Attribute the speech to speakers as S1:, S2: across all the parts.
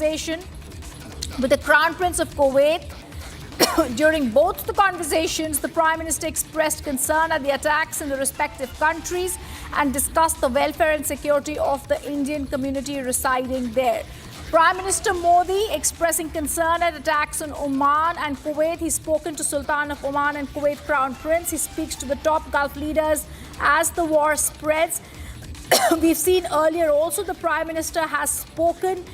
S1: conversation with the Crown Prince of Kuwait. During both the conversations, the Prime Minister expressed concern at the attacks in the respective countries and discussed the welfare and security of the Indian community residing there. Prime Minister Modi expressing concern at attacks on Oman and Kuwait. He's spoken to Sultan of Oman and Kuwait Crown Prince. He speaks to the top Gulf leaders as the war spreads. We've seen earlier also the Prime Minister has spoken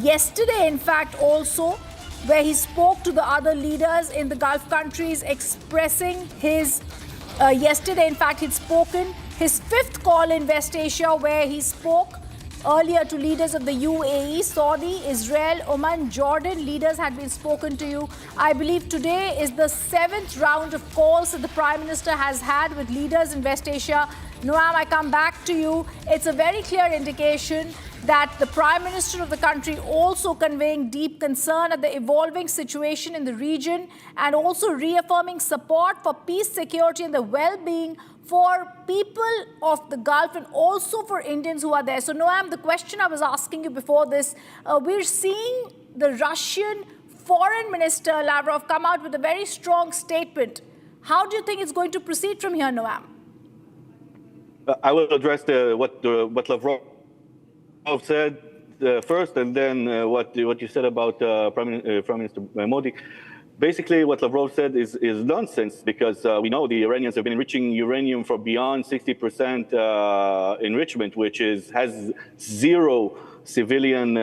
S1: yesterday, in fact, also, where he spoke to the other leaders in the Gulf countries expressing his, yesterday, in fact, he'd spoken his fifth call in West Asia, where he spoke earlier to leaders of the UAE, Saudi, Israel, Oman, Jordan. Leaders had been spoken to you. I believe today is the 7th round of calls that the Prime Minister has had with leaders in West Asia. Noam, I come back to you. It's a very clear indication that the Prime Minister of the country also conveying deep concern at the evolving situation in the region and also reaffirming support for peace, security and the well-being for people of the Gulf and also for Indians who are there. So, Noam, the question I was asking you before this, we're seeing the Russian Foreign Minister Lavrov come out with a very strong statement. How do you think it's going to proceed from here, Noam?
S2: I will address what Lavrov said first, and then what you said about Prime Minister Modi. Basically, what Lavrov said is nonsense, because we know the Iranians have been enriching uranium for beyond 60% enrichment, which has zero civilian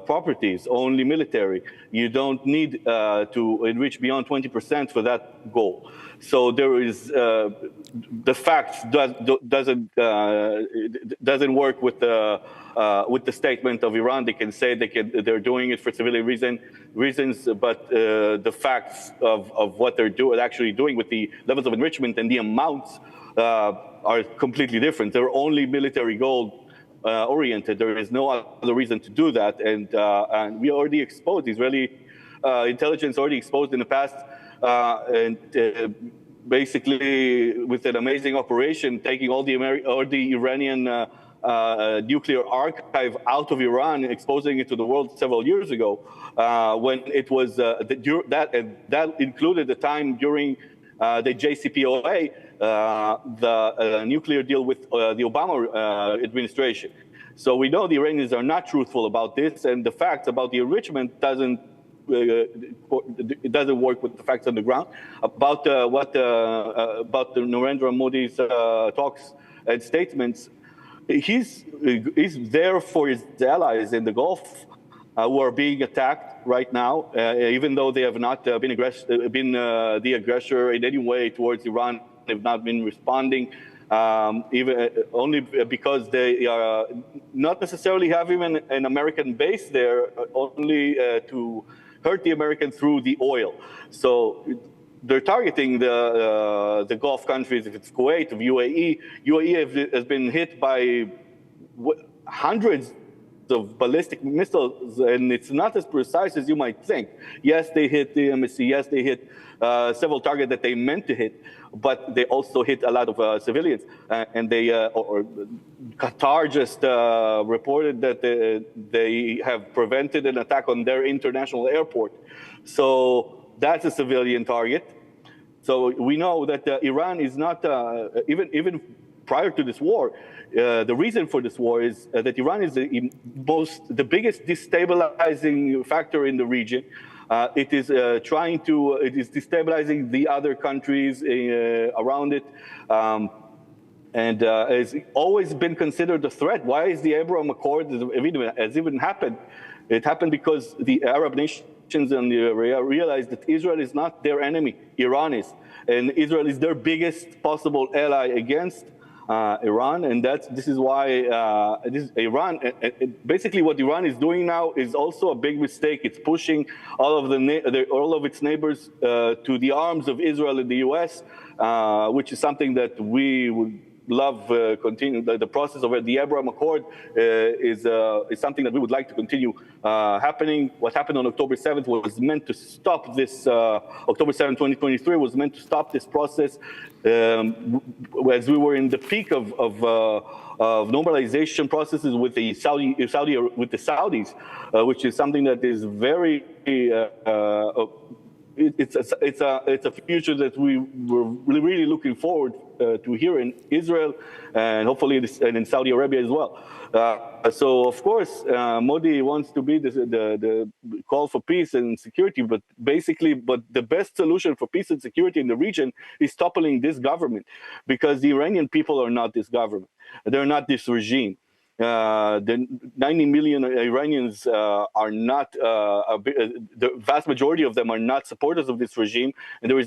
S2: properties, only military. You don't need to enrich beyond 20% for that goal. So there is the facts doesn't work with the statement of Iran. They can say they're doing it for civilian reasons, but the facts of what they're actually doing with the levels of enrichment and the amounts are completely different. They're only military goal oriented. There is no other reason to do that, and we already exposed Israeli intelligence already exposed in the past. Basically, with an amazing operation, taking all the Iranian nuclear archive out of Iran, exposing it to the world several years ago, when it was that included the time during the JCPOA, the nuclear deal with the Obama administration. So we know the Iranians are not truthful about this, and the facts about the enrichment doesn't work with the facts on the ground. About about the Narendra Modi's talks and statements, he's there for his allies in the Gulf who are being attacked right now, even though they have not been the aggressor in any way towards Iran. They've not been responding, even only because they are not necessarily have even an American base there, only to hurt the Americans through the oil. So they're targeting the Gulf countries. If it's Kuwait, of UAE has been hit by hundreds of ballistic missiles, and it's not as precise as you might think. Yes, they hit the embassy. Yes, they hit several targets that they meant to hit, but they also hit a lot of civilians. And they, or Qatar just reported that they have prevented an attack on their international airport. So that's a civilian target. So we know that Iran is not, even prior to this war, the reason for this war is that Iran is the biggest destabilizing factor in the region. It is it is destabilizing the other countries around it, and has always been considered a threat. Why is the Abraham Accord has even happened? It happened because the Arab nations in the area realized that Israel is not their enemy, Iran is, and Israel is their biggest possible ally against Iran, and this is why Iran. Basically, what Iran is doing now is also a big mistake. It's pushing all of its neighbors to the arms of Israel and the U.S., which is something that we would love continue the process of the Abraham Accord is something that we would like to continue happening. What happened on October 7th was meant to stop this. October 7th, 2023 was meant to stop this process as we were in the peak of normalization processes with the Saudis, which is something that is very. It's a future that we were really looking forward to here in Israel and hopefully and in Saudi Arabia as well. So of course, Modi wants to be the call for peace and security, but the best solution for peace and security in the region is toppling this government, because the Iranian people are not this government. They're not this regime. The 90 million Iranians are not, the vast majority of them are not supporters of this regime, and there is no